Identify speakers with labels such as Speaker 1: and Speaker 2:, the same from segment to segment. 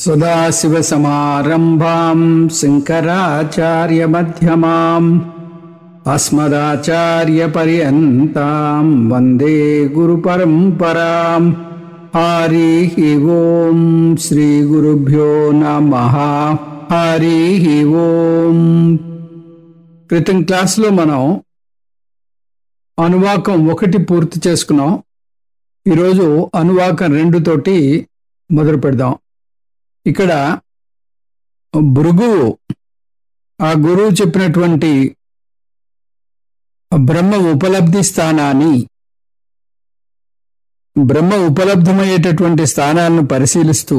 Speaker 1: సదాశివసమారంభాం శంకరాచార్యమధ్యమాం అస్మదాచార్యపర్యంతాం వందే గురుపరంపరాం. హరి ఓం శ్రీ గురుభ్యో నమః. హరి ఓం. క్రితం క్లాసులో మనం అనువాకం 1 పూర్తి చేసుకున్నాం. ఈరోజు అనువాకం 2 తోటి మొదలు పెడదాం. ఇక్కడ భృగువు ఆ గురువు చెప్పినటువంటి బ్రహ్మ ఉపలబ్ధి స్థానాన్ని, బ్రహ్మ ఉపలబ్ధమయ్యేటటువంటి స్థానాలను పరిశీలిస్తూ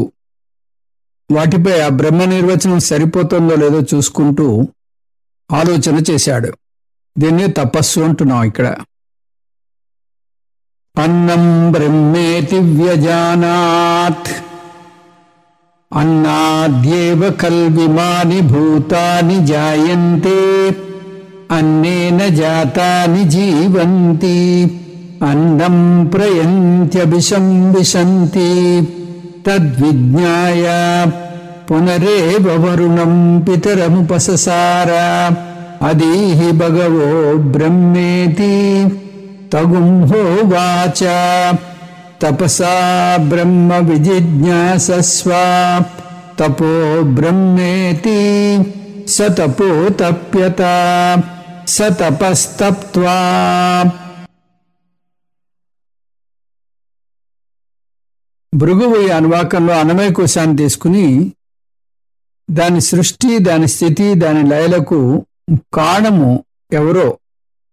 Speaker 1: వాటిపై ఆ బ్రహ్మ నిర్వచనం సరిపోతుందో లేదో చూసుకుంటూ ఆలోచన చేశాడు. దీన్ని తపస్సు అంటున్నాం. ఇక్కడ అన్నం బ్రహ్మేతి వ్యజానాత్ అన్నాద్యేవ కల్విమాని భూతాని జాయంతే అన్నేన జాతాని జీవంతి అన్నం ప్రయంత్యభిశంవిశంతి తద్విజ్ఞాయ పునరేవ వరుణం పితరముపససార అదీహి భగవో బ్రహ్మేతి తగుంహోవాచ తపసా బ్రహ్మ విజిజ్ఞాసస్వ తపో బ్రహ్మేతి స తపో తప్యత స తపస్తప్త్వా. భృగువు ఈ అనువాకంలో అన్నమయ కోశాన్ని తీసుకుని దాని సృష్టి, దాని స్థితి, దాని లయలకు కారణము ఎవరో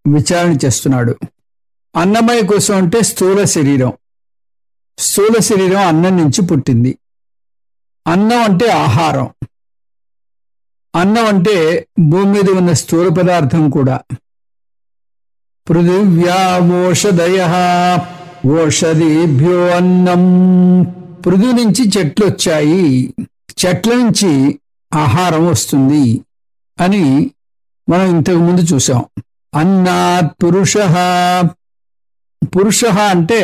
Speaker 1: విచారణ చేస్తున్నాడు. అన్నమయ కోశం అంటే స్థూల శరీరం. స్థూల శరీరం అన్నం నుంచి పుట్టింది. అన్నం అంటే ఆహారం. అన్నం అంటే భూమి మీద ఉన్న స్థూల పదార్థం కూడా. పృథివ్యా ఓషధయః ఓషధీభ్యో అన్నం. పృథివీ నుంచి చెట్లు వచ్చాయి, చెట్ల నుంచి ఆహారం వస్తుంది అని మనం ఇంతకు ముందు చూసాం. అన్నాత్ పురుషః. పురుషః అంటే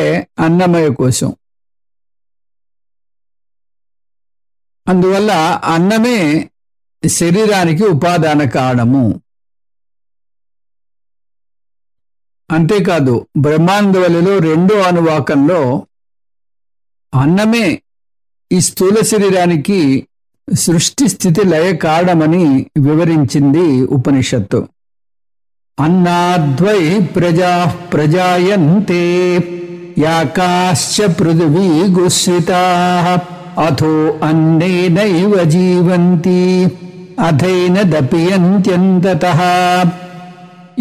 Speaker 1: అన్నమయ కోశం. అందువల్ల అన్నమే శరీరానికి ఉపాదాన కారణము. అంతేకాదు బ్రహ్మానందవల్లిలో 2వ అనువాకంలో అన్నమే ఈ స్థూల శరీరానికి సృష్టి స్థితి లయ కారణమని వివరించింది ఉపనిషత్తు. అన్నాద్వై ప్రజాః ప్రజాయంతే యాకాశ్చ పృథివీ గుస్సితాః అథో అన్నేనైవ జీవంతి అథైన దపియంత్యంతతః.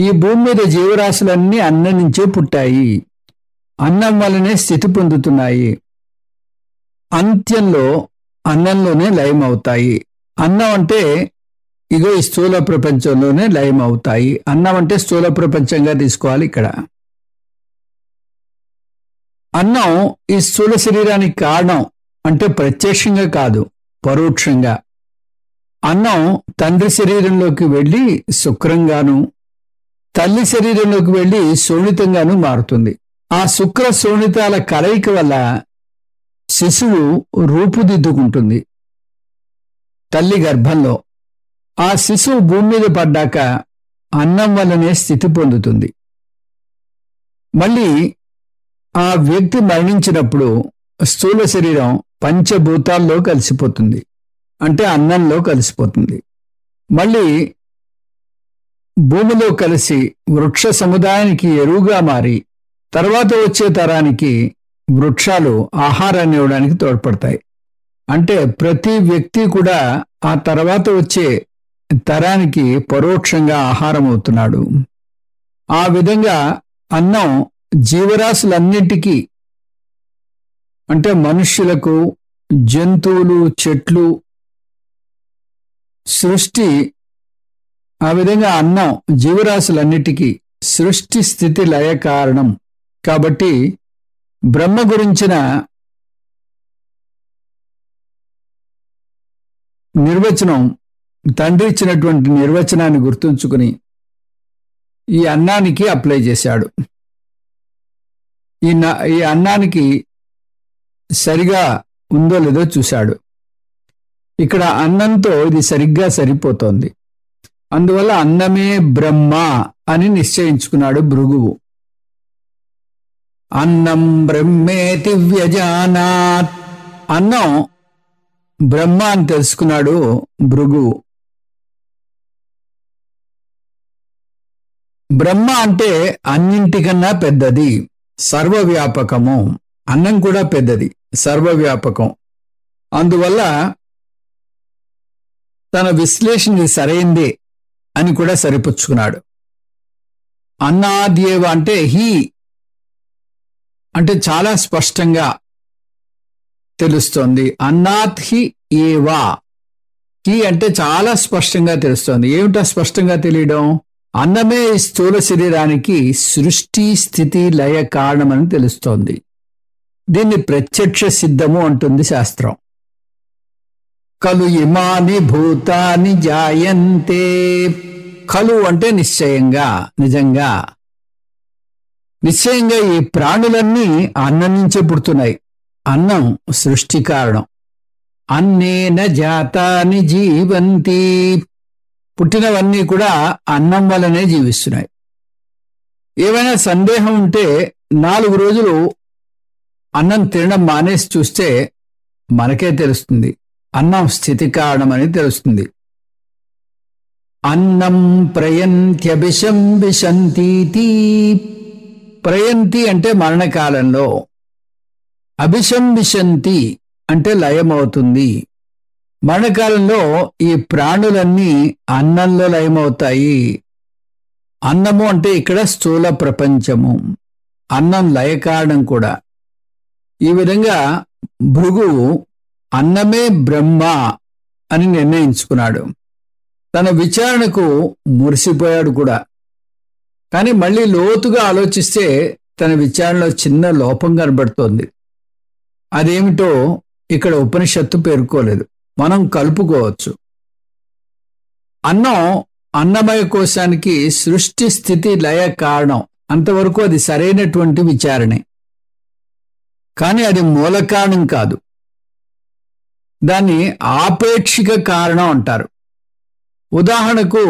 Speaker 1: ఈ భూమి మీద జీవరాశులన్నీ అన్నం నుంచే పుట్టాయి, అన్నం వల్లనే స్థితి పొందుతున్నాయి, అంత్యంలో అన్నంలోనే లయమవుతాయి. అన్నం అంటే ఇగో ఈ స్థూల ప్రపంచంలోనే లయమవుతాయి. అన్నం అంటే స్థూల ప్రపంచంగా తీసుకోవాలి. ఇక్కడ అన్నం ఈ స్థూల శరీరానికి కారణం అంటే ప్రత్యక్షంగా కాదు, పరోక్షంగా. అన్నం తండ్రి శరీరంలోకి వెళ్ళి శుక్రంగాను, తల్లి శరీరంలోకి వెళ్ళి శోణితంగాను మారుతుంది. ఆ శుక్ర శోణితాల కలయిక వల్ల శిశువు రూపుదిద్దుకుంటుంది తల్లి గర్భంలో. ఆ శిశువు భూమి మీద పడ్డాక అన్నం వల్లనే స్థితి పొందుతుంది. మళ్ళీ ఆ వ్యక్తి మరణించినప్పుడు స్థూల శరీరం పంచభూతాల్లో కలిసిపోతుంది, అంటే అన్నంలో కలిసిపోతుంది. మళ్ళీ భూమిలో కలిసి వృక్ష సముదాయానికి ఎరువుగా మారి తర్వాత వచ్చే తరానికి వృక్షాలు ఆహారాన్ని ఇవ్వడానికి తోడ్పడతాయి. అంటే ప్రతి వ్యక్తి కూడా ఆ తర్వాత వచ్చే తరానికి పరోక్షంగా ఆహారం అవుతున్నాడు. ఆ విధంగా అన్నం జీవరాశులన్నింటికీ, అంటే మనుష్యులకు, జంతువులు, చెట్లు, సృష్టి, ఆ విధంగా అన్నం జీవరాశులన్నిటికీ సృష్టి స్థితి లయ కారణం. కాబట్టి బ్రహ్మ గురించిన నిర్వచనం, తండ్రి ఇచ్చినటువంటి నిర్వచనాన్ని గుర్తుంచుకుని ఈ అన్నానికి అప్లై చేశాడు. ఈ అన్నానికి సరిగా ఉందో లేదో చూశాడు. ఇక్కడ అన్నంతో ఇది సరిగ్గా సరిపోతోంది. అందువల్ల అన్నమే బ్రహ్మ అని నిశ్చయించుకున్నాడు భృగువు. అన్నం బ్రహ్మేతి వ్యజానాత్, అన్నం బ్రహ్మ అని తెలుసుకున్నాడు భృగువు. బ్రహ్మ అంటే అన్నింటికన్నా పెద్దది, సర్వవ్యాపకము. అన్నం కూడా పెద్దది, సర్వవ్యాపకం. అందువల్ల తన విశ్లేషణ సరైందే అని కూడా సరిపుచ్చుకున్నాడు. అన్నాద్యేవ అంటే హి అంటే చాలా స్పష్టంగా తెలుస్తోంది. అన్నాత్ హి ఏవా, హి అంటే చాలా స్పష్టంగా తెలుస్తోంది. ఏమిటా స్పష్టంగా తెలియడం? అన్నమే ఈ స్థూల శరీరానికి సృష్టి స్థితి లయ కారణమని తెలుస్తోంది. దీన్ని ప్రత్యక్ష సిద్ధము అంటుంది శాస్త్రం. ఖలు ఇమాని భూతాని జాయంతే, ఖలు అంటే నిశ్చయంగా, నిజంగా. నిశ్చయంగా ఈ ప్రాణులన్నీ అన్నం నుంచే పుడుతున్నాయి. అన్నం సృష్టి కారణం. అన్నేన జాతాని జీవంతి, పుట్టినవన్నీ కూడా అన్నం వల్లనే జీవిస్తున్నాయి. ఏమైనా సందేహం ఉంటే 4 రోజులు అన్నం తినడం మానేసి చూస్తే మనకే తెలుస్తుంది. అన్నం స్థితి కారణమని తెలుస్తుంది. అన్నం ప్రయంత్యభిశంభిశంతీతి, ప్రయంతి అంటే మరణకాలంలో, అభిశంభిశంతి అంటే లయమవుతుంది. మరణకాలంలో ఈ ప్రాణులన్నీ అన్నంలో లయమవుతాయి. అన్నము అంటే ఇక్కడ స్థూల ప్రపంచము, అన్నం లయ కారణం కూడా. ఈ విధంగా భృగువు అన్నమే బ్రహ్మ అని నిర్ణయించుకున్నాడు. తన విచారణకు మురిసిపోయాడు కూడా. కానీ మళ్ళీ లోతుగా ఆలోచిస్తే తన విచారణలో చిన్న లోపం కనబడుతోంది. అదేమిటో ఇక్కడ ఉపనిషత్తు పేర్కోలేదు, మనం కలుపుకోవచ్చు. అన్నం అన్నమయ కోశానికి సృష్టి స్థితి లయ కారణం, అంతవరకు అది సరైనటువంటి విచారణే. కానీ అది మూల కారణం కాదు, దాన్ని ఆపేక్షిక కారణం అంటారు. ఉదాహరణకు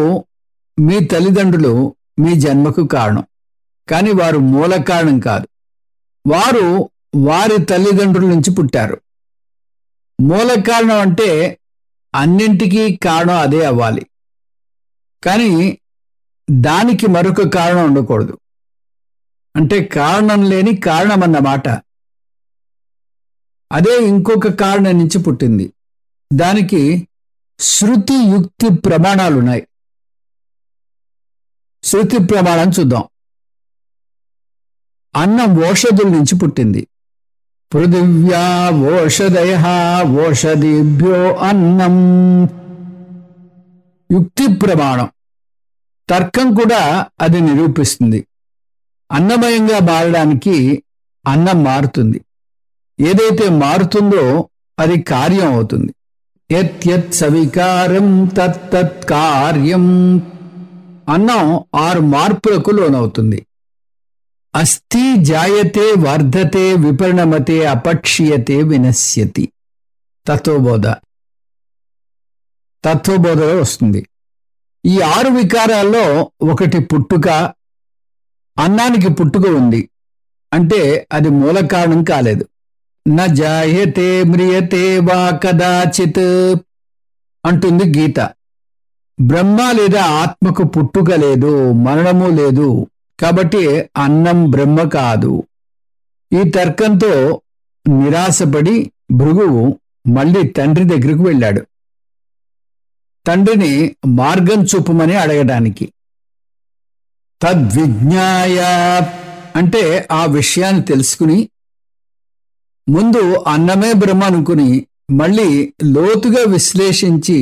Speaker 1: మీ తల్లిదండ్రులు మీ జన్మకు కారణం, కానీ వారు మూల కారణం కాదు. వారు వారి తల్లిదండ్రుల నుంచి పుట్టారు. మూల కారణం అంటే అన్నింటికీ కారణం అదే అవ్వాలి, కానీ దానికి మరొక కారణం ఉండకూడదు. అంటే కారణం లేని కారణం అన్నమాట. అదే ఇంకొక కారణం నుంచి పుట్టింది. దానికి శృతి యుక్తి ప్రమాణాలున్నాయి. శృతి ప్రమాణం చూద్దాం. అన్నం ఓషధుల నుంచి పుట్టింది. పృథివ్యా ఓషధయః ఓషధిభ్యో అన్నం. యుక్తి ప్రమాణం, తర్కం కూడా అది నిరూపిస్తుంది. అన్నమయంగా మారడానికి అన్నం మారుతుంది. ఏదైతే మారుతుందో అది కార్యం అవుతుంది. యత్ సవికారం తత్ కార్యం. అన్నం 6 మార్పులకు లోనవుతుంది. అస్థి జాయతే వర్ధతే విపరిణమతే అపక్షీయతే వినశ్యతి. తత్వబోధలో వస్తుంది. ఈ 6 వికారాల్లో ఒకటి పుట్టుక. అన్నానికి పుట్టుక ఉంది అంటే అది మూల కారణం కాలేదు. న జాయతే మ్రియతే వా కదాచిత్ అంటుంది గీత. బ్రహ్మ లేదా ఆత్మకు పుట్టుక లేదు, మరణము లేదు, కాబట్టి అన్నం బ్రహ్మ కాదు. ఈ తర్కంతో నిరాశపడి భృగువు మళ్ళీ తండ్రి దగ్గరకు వెళ్ళాడు, తండ్రిని మార్గం చూపమని అడగడానికి. తద్విజ్ఞాయ అంటే ఆ విషయాన్ని తెలుసుకుని, ముందు అన్నమే బ్రహ్మ అనుకుని మళ్ళీ లోతుగా విశ్లేషించి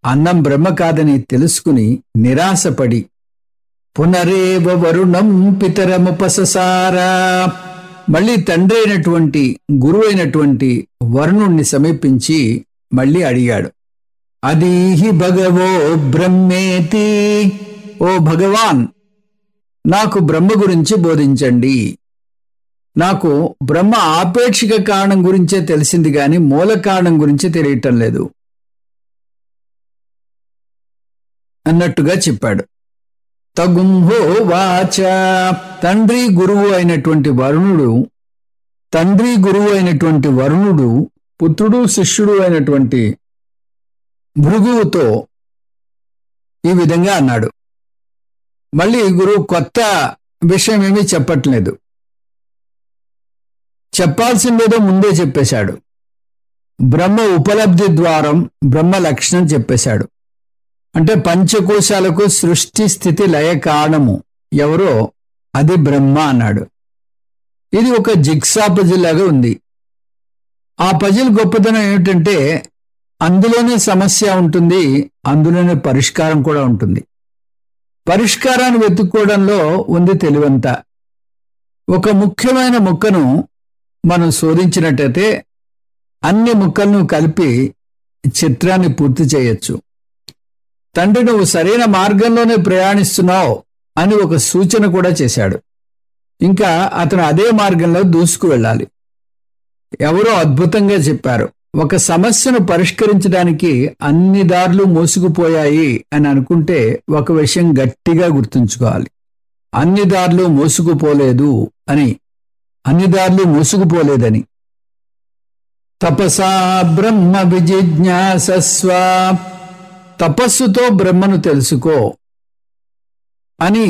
Speaker 1: అన్నం బ్రహ్మ కాదని తెలుసుకుని నిరాశపడి పునరేవ వరుణం పితరముపససారా, మళ్ళీ తండ్రి అయినటువంటి గురువైనటువంటి వరుణుణ్ణి సమీపించి మళ్ళీ అడిగాడు. అదీహి భగవో బ్రహ్మేతి, ఓ భగవాన్ నాకు బ్రహ్మ గురించి బోధించండి. నాకు బ్రహ్మ ఆపేక్షిక కారణం గురించే తెలిసింది గాని మూల కారణం గురించి తెలియటం లేదు. అన్నట్టుగా చెప్పాడు. తగుంహోవాచ తండ్రి గురువు అయినటువంటి వరుణుడు పుత్రుడు శిష్యుడు అయినటువంటి భృగువుతో ఈ విధంగా అన్నాడు. మళ్ళీ గురువు కొత్త విషయం ఏమీ చెప్పట్లేదు, చెప్పాల్సిందేదో ముందే చెప్పేశాడు. బ్రహ్మ ఉపలబ్ధి ద్వారం, బ్రహ్మ లక్షణం చెప్పేశాడు. అంటే పంచకోశాలకు సృష్టి స్థితి లయ కారణము ఎవరో అది బ్రహ్మ అన్నాడు. ఇది ఒక జిగ్సా పజిల్ లాగా ఉంది. ఆ పజిల్ గొప్పతనం ఏమిటంటే అందులోనే సమస్య ఉంటుంది, అందులోనే పరిష్కారం కూడా ఉంటుంది. పరిష్కారాన్ని వెతుక్కోవడంలో ఉంది తెలివంతా. ఒక ముఖ్యమైన ముక్కను మనం శోధించినట్టయితే అన్ని ముక్కలను కలిపి చిత్రాన్ని పూర్తి చేయొచ్చు. తండ్రి నువ్వు సరైన మార్గంలోనే ప్రయాణిస్తున్నావు అని ఒక సూచన కూడా చేశాడు. ఇంకా అతను అదే మార్గంలో దూసుకు వెళ్ళాలి. ఎవరో అద్భుతంగా చెప్పారు, ఒక సమస్యను పరిష్కరించడానికి అన్ని దారులు మూసుకుపోయాయి అని అనుకుంటే ఒక విషయం గట్టిగా గుర్తుంచుకోవాలి, అన్ని దారులు మూసుకుపోలేదని. తపసా బ్రహ్మ విజిజ్ఞాసస్వ, తపస్సుతో బ్రహ్మను తెలుసుకో అని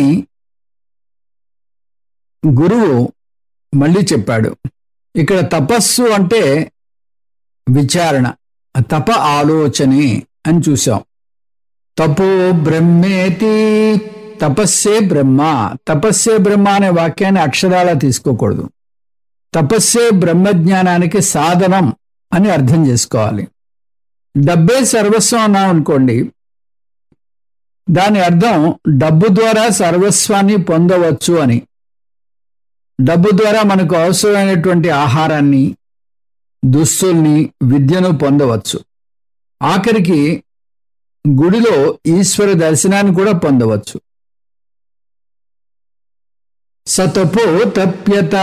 Speaker 1: గురువు మళ్ళీ చెప్పాడు. ఇక్కడ తపస్సు అంటే విచారణ, తప ఆలోచనే అని చూసాం. తపో బ్రహ్మేతి, తపస్సే బ్రహ్మ. తపస్సే బ్రహ్మ అనే వాక్యాన్ని అక్షరాలా తీసుకోకూడదు. తపస్సే బ్రహ్మజ్ఞానానికి సాధనం అని అర్థం చేసుకోవాలి. డబ్బే సర్వస్వం అన్నాం అనుకోండి, దాని అర్థం డబ్బు ద్వారా సర్వస్వాన్ని పొందవచ్చు అని. డబ్బు ద్వారా మనకు అవసరమైనటువంటి ఆహారాన్ని, దుస్తుల్ని, విద్యను పొందవచ్చు. ఆఖరికి గుడిలో ఈశ్వర దర్శనాన్ని కూడా పొందవచ్చు. సతపో తప్యత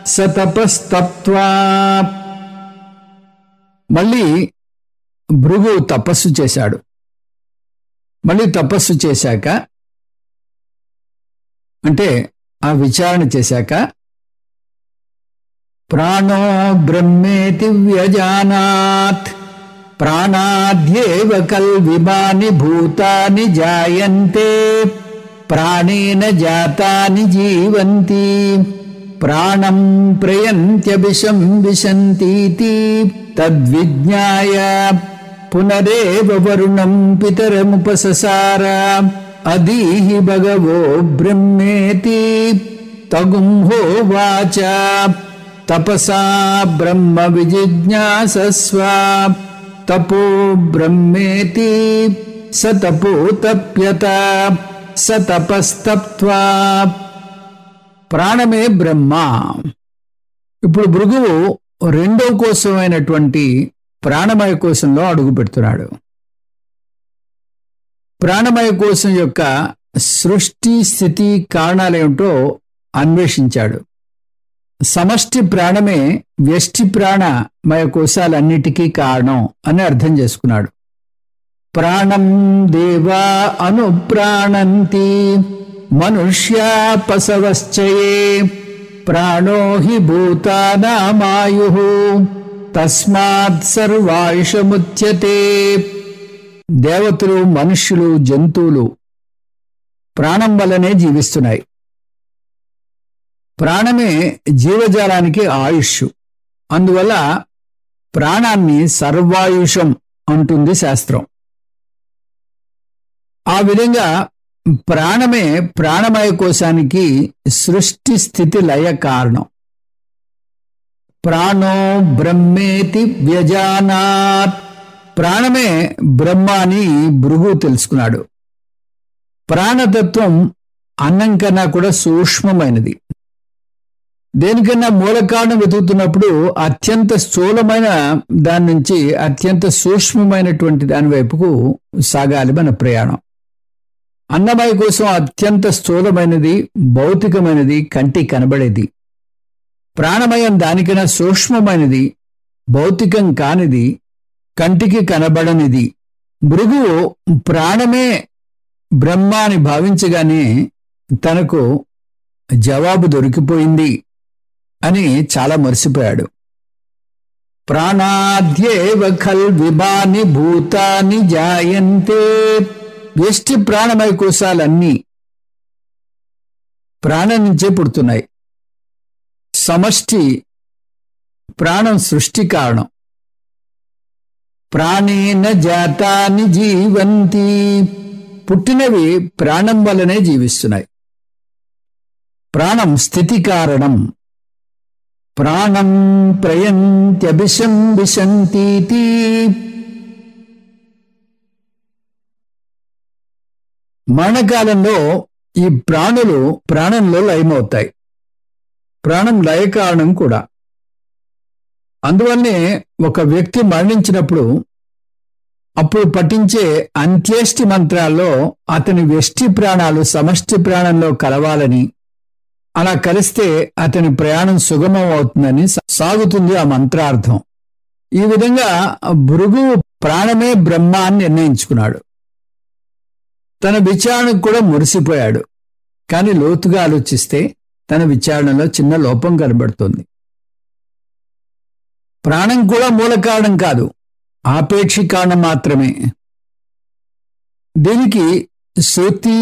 Speaker 1: సతపస్తప్త్వా. మళ్ళీ భృగు తపస్సు చేశాడు. మళ్ళీ తపస్సు చేశాక అంటే ఆ విచారణ చేశాక ప్రాణో బ్రహ్మేతి వ్యజానాత్, ప్రాణాద్యేవ కల్విమాని భూతాని జాయంతే, ప్రాణేన జాతాని జీవంతి, ప్రాణం ప్రయంత్యభిషం విశంతీతి, తద్విజ్ఞాయ పునరేవ వరుణం పితరముపససార, అదీహి భగవో బ్రహ్మేతి. తగుంహోవాచ తపసా బ్రహ్మ విజిజ్ఞాసస్వ, తపో బ్రహ్మేతి స తపో తప్యత స తపస్తప్త్వా. ప్రాణమే బ్రహ్మ. ఇప్పుడు భృగువు రెండో కోశమైనటువంటి ప్రాణమయ కోశంలో అడుగు పెడుతున్నాడు. ప్రాణమయ కోశం యొక్క సృష్టి స్థితి కారణాలేమిటో అన్వేషించాడు. సమష్టి ప్రాణమే వ్యష్టి ప్రాణమయ కోశాలన్నిటికీ కారణం అని అర్థం చేసుకున్నాడు. ప్రాణం దేవా అనుప్రాణంతి మనుష్యా పశవశ్చయే, ప్రాణో హి భూతానామాయుః తస్మాత్ సర్వాయుషముచ్యతే. దేవతలు, మనుష్యులు, జంతువులు ప్రాణం వల్లనే జీవిస్తున్నాయి. ప్రాణమే జీవజాలానికి ఆయుష్. అందువల్ల ప్రాణాన్ని సర్వాయుషం అంటుంది శాస్త్రం. ఆ విధంగా ప్రాణమే ప్రాణమయ కోశానికి సృష్టి స్థితి లయ కారణం. ప్రాణో బ్రహ్మేతి వ్యజానాత్, ప్రాణమే బ్రహ్మ అని భృగు తెలుసుకున్నాడు. ప్రాణతత్వం అన్నం కన్నా కూడా సూక్ష్మమైనది. దేనికన్నా మూల కారణం వెతుకుతున్నప్పుడు అత్యంత స్థూలమైన దాని నుంచి అత్యంత సూక్ష్మమైనటువంటి దాని వైపుకు సాగాలి మన ప్రయాణం. అన్నమయ కోసం అత్యంత స్థూలమైనది, భౌతికమైనది, కంటికి కనబడేది. ప్రాణమయం దానికన్నా సూక్ష్మమైనది, భౌతికం కానిది, కంటికి కనబడనిది. భృగువు ప్రాణమే బ్రహ్మ అని భావించగానే తనకు జవాబు దొరికిపోయింది అని చాలా మరిసిపోయాడు. ప్రాణాద్యేవ ఖల్విమాని భూతాని జాయంతే. వ్యష్టి ప్రాణమయ కోశాలన్నీ ప్రాణం నుంచే పుడుతున్నాయి. సమష్టి ప్రాణం సృష్టి కారణం. ప్రాణేన జాతాని జీవంతి. పుట్టినవి ప్రాణం వల్లనే జీవిస్తున్నాయి. ప్రాణం స్థితి కారణం. ప్రాణం ప్రయంత్యభిశంభిశంతీతి. మరణకాలంలో ఈ ప్రాణులు ప్రాణంలో లయమవుతాయి. ప్రాణం లయ కారణం కూడా. అందువల్లనే ఒక వ్యక్తి మరణించినప్పుడు అప్పుడు పఠించే అంత్యేష్టి మంత్రాల్లో అతని వ్యష్టి ప్రాణాలు సమష్టి ప్రాణంలో కలవాలని, అలా కలిస్తే అతని ప్రయాణం సుగమం అవుతుందని సాగుతుంది ఆ మంత్రార్థం. ఈ విధంగా భృగువు ప్రాణమే బ్రహ్మ అని నిర్ణయించుకున్నాడు. తన విచారణకు కూడా మురిసిపోయాడు. కానీ లోతుగా ఆలోచిస్తే తన విచారణలో చిన్న లోపం కనబడుతుంది. ప్రాణం కూడా మూల కారణం కాదు, ఆపేక్షి కారణం మాత్రమే. దీనికి శృతి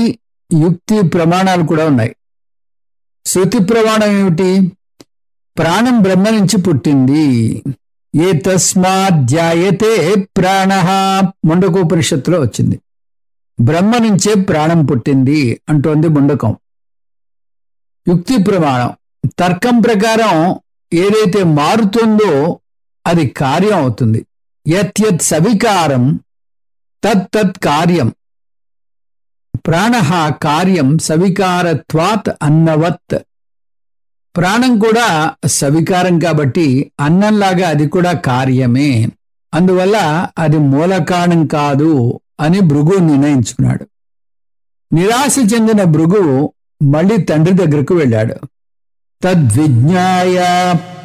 Speaker 1: యుక్తి ప్రమాణాలు కూడా ఉన్నాయి. శృతి ప్రమాణం ఏమిటి? ప్రాణం బ్రహ్మ నుంచి పుట్టింది. ఏ తస్మాధ్యాయతే ప్రాణః ముండకోపనిషత్తులో వచ్చింది. బ్రహ్మ నుంచే ప్రాణం పుట్టింది అంటోంది ముండకం. యుక్తి ప్రమాణం తర్కం ప్రకారం ఏదైతే మారుతుందో అది కార్యం అవుతుంది. యత్ సవికారం తత్ కార్యం. ప్రాణః కార్యం సవికారత్వాత్ అన్నవత్. ప్రాణం కూడా సవికారం కాబట్టి అన్నంలాగా అది కూడా కార్యమే. అందువల్ల అది మూల కారణం కాదు అని భృగువు నిర్ణయించుకున్నాడు. నిరాశ చెందిన భృగువు మళ్ళీ తండ్రి దగ్గరకు వెళ్ళాడు. తద్విజ్ఞాయ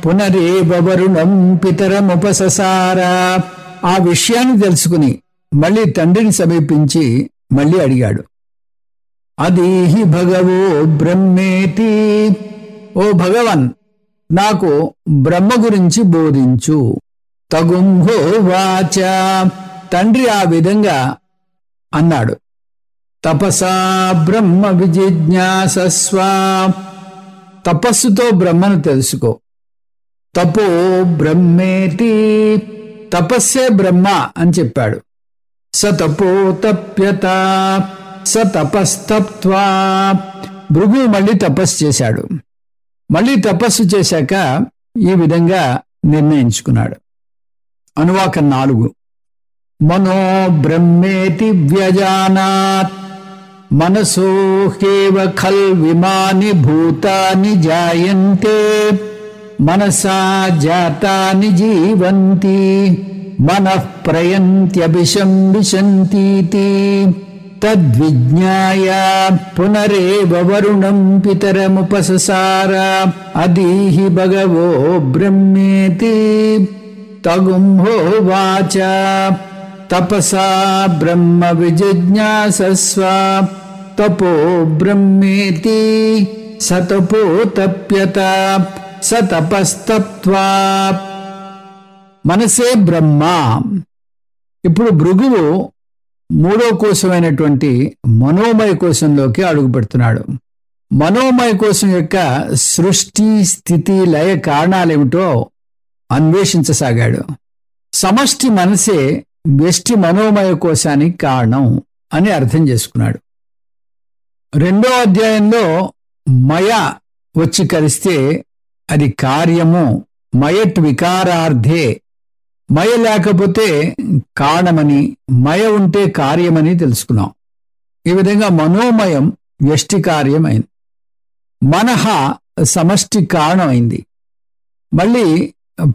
Speaker 1: పునరేవ వరుణం పితరముపససార. ఆ విషయాన్ని తెలుసుకుని మళ్ళీ తండ్రిని సమీపించి మళ్ళీ అడిగాడు. అదీహి భగవో బ్రహ్మేతి. ఓ భగవన్, నాకు బ్రహ్మ గురించి బోధించు. తగుంహో వాచ. తండ్రి ఆ విధంగా అన్నాడు. తపసా బ్రహ్మ విజిజ్ఞాసస్వ. తపస్సుతో బ్రహ్మను తెలుసుకో. తపో బ్రహ్మేతి. తపస్సే బ్రహ్మ అని చెప్పాడు. స తపో తప్యత. స తపస్తప్త్వా. భృగువు మళ్ళీ తపస్సు చేశాడు. మళ్ళీ తపస్సు చేశాక ఈ విధంగా నిర్ణయించుకున్నాడు. అనువాకం 4. మనో బ్రహ్మేతి వ్యజానాత్. మనసో హ్యేవ ఖల్విమాని భూతాని జాయంతే. మనసా జాతాని జీవంతి. మనః ప్రయంత్యభిశంభిశంతీతి. తద్విజ్ఞాయ పునరేవ వరుణం పితరముపససార. అదీహి భగవో బ్రహ్మేతి. తగుంహో వాచ. తపసా బ్రహ్మ విజిజ్ఞాసస్వ. తపో బ్రహ్మేతి. స తపో తప్యత. స తపస్తప్త్వా. మనసే బ్రహ్మ. ఇప్పుడు భృగువు 3వ కోశమైనటువంటి మనోమయ కోశంలోకి అడుగు పెడుతున్నాడు. మనోమయ కోశం యొక్క సృష్టి స్థితి లయ కారణాలేమిటో అన్వేషించసాగాడు. సమష్టి మనసే వ్యష్టి మనోమయ కోశానికి కారణం అని అర్థం చేసుకున్నాడు. 2వ అధ్యాయంలో మయ వచ్చి కలిస్తే అది కార్యము. మయట్ వికారార్థే. మయ లేకపోతే కారణమని, మయ ఉంటే కార్యమని తెలుసుకున్నాం. ఈ విధంగా మనోమయం వ్యష్టి కార్యమైంది. మనః సమష్టి కారణమైంది. మళ్ళీ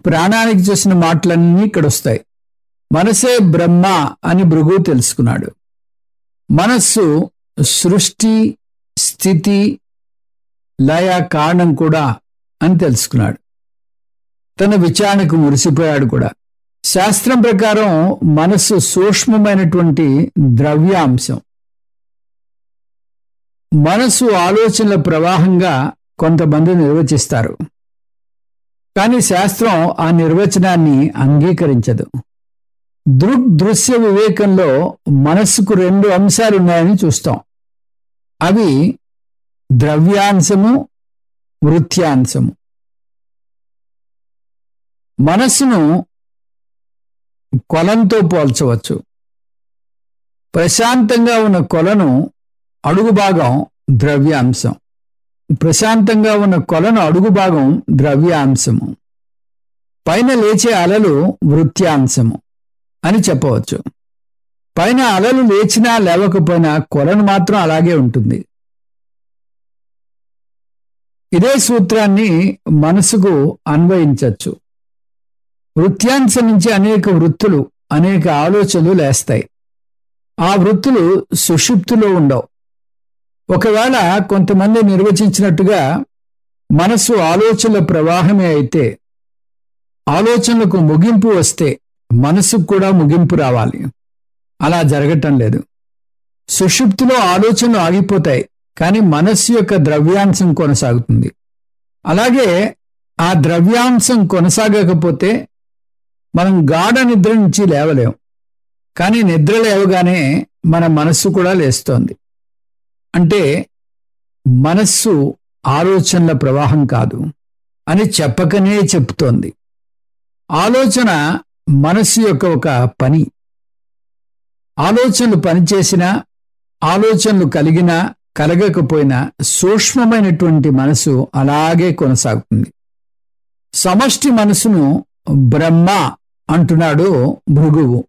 Speaker 1: ప్రాణానికి చేసిన మాటలన్నీ ఇక్కడ వస్తాయి. మనసే బ్రహ్మ అని భృగువు తెలుసుకున్నాడు. మనస్సు సృష్టి స్థితి లయ కారణం కూడా అని తెలుసుకున్నాడు. తన విచారణకు మురిసిపోయాడు కూడా. శాస్త్రం ప్రకారం మనస్సు సూక్ష్మమైనటువంటి ద్రవ్యాంశం. మనసు ఆలోచనల ప్రవాహంగా కొంతమంది నిర్వచిస్తారు. కానీ శాస్త్రం ఆ నిర్వచనాన్ని అంగీకరించదు. దృశ్య వివేకంలో మనస్సుకు 2 అంశాలున్నాయని చూస్తాం. అవి ద్రవ్యాంశము, వృత్యాంశము. మనస్సును కొలంతో పోల్చవచ్చు. ప్రశాంతంగా ఉన్న కొలను అడుగు భాగం ద్రవ్యాంశం. ప్రశాంతంగా ఉన్న కొలను అడుగు భాగం ద్రవ్యాంశము. పైన లేచే అలలు వృత్యాంశము అని చెప్పవచ్చు. పైన అలలు లేచినా లేవకపోయినా కొలను మాత్రం అలాగే ఉంటుంది. ఇదే సూత్రాన్ని మనసుకు అన్వయించవచ్చు. వృత్యాంశం నుంచి అనేక వృత్తులు, అనేక ఆలోచనలు లేస్తాయి. ఆ వృత్తులు సుషుప్తిలో ఉండవు. ఒకవేళ కొంతమంది నిర్వచించినట్టుగా మనస్సు ఆలోచనల ప్రవాహమే అయితే, ఆలోచనలకు ముగింపు వస్తే మనసుకు కూడా ముగింపు రావాలి. అలా జరగటం లేదు. సుషుప్తిలో ఆలోచనలు ఆగిపోతాయి, కానీ మనస్సు యొక్క ద్రవ్యాంశం కొనసాగుతుంది. అలాగే ఆ ద్రవ్యాంశం కొనసాగకపోతే మనం గాఢ నిద్ర నుంచి లేవలేం. కానీ నిద్ర లేవగానే మన మనస్సు కూడా లేస్తోంది. అంటే మనస్సు ఆలోచనల ప్రవాహం కాదు అని చెప్పకనే చెప్తోంది. ఆలోచన మనస్సు యొక్క ఒక పని. ఆలోచనలు పనిచేసినా, ఆలోచనలు కలిగినా కలగకపోయినా సూక్ష్మమైనటువంటి మనసు అలాగే కొనసాగుతుంది. సమష్టి మనసును బ్రహ్మ అంటున్నాడు భృగువు.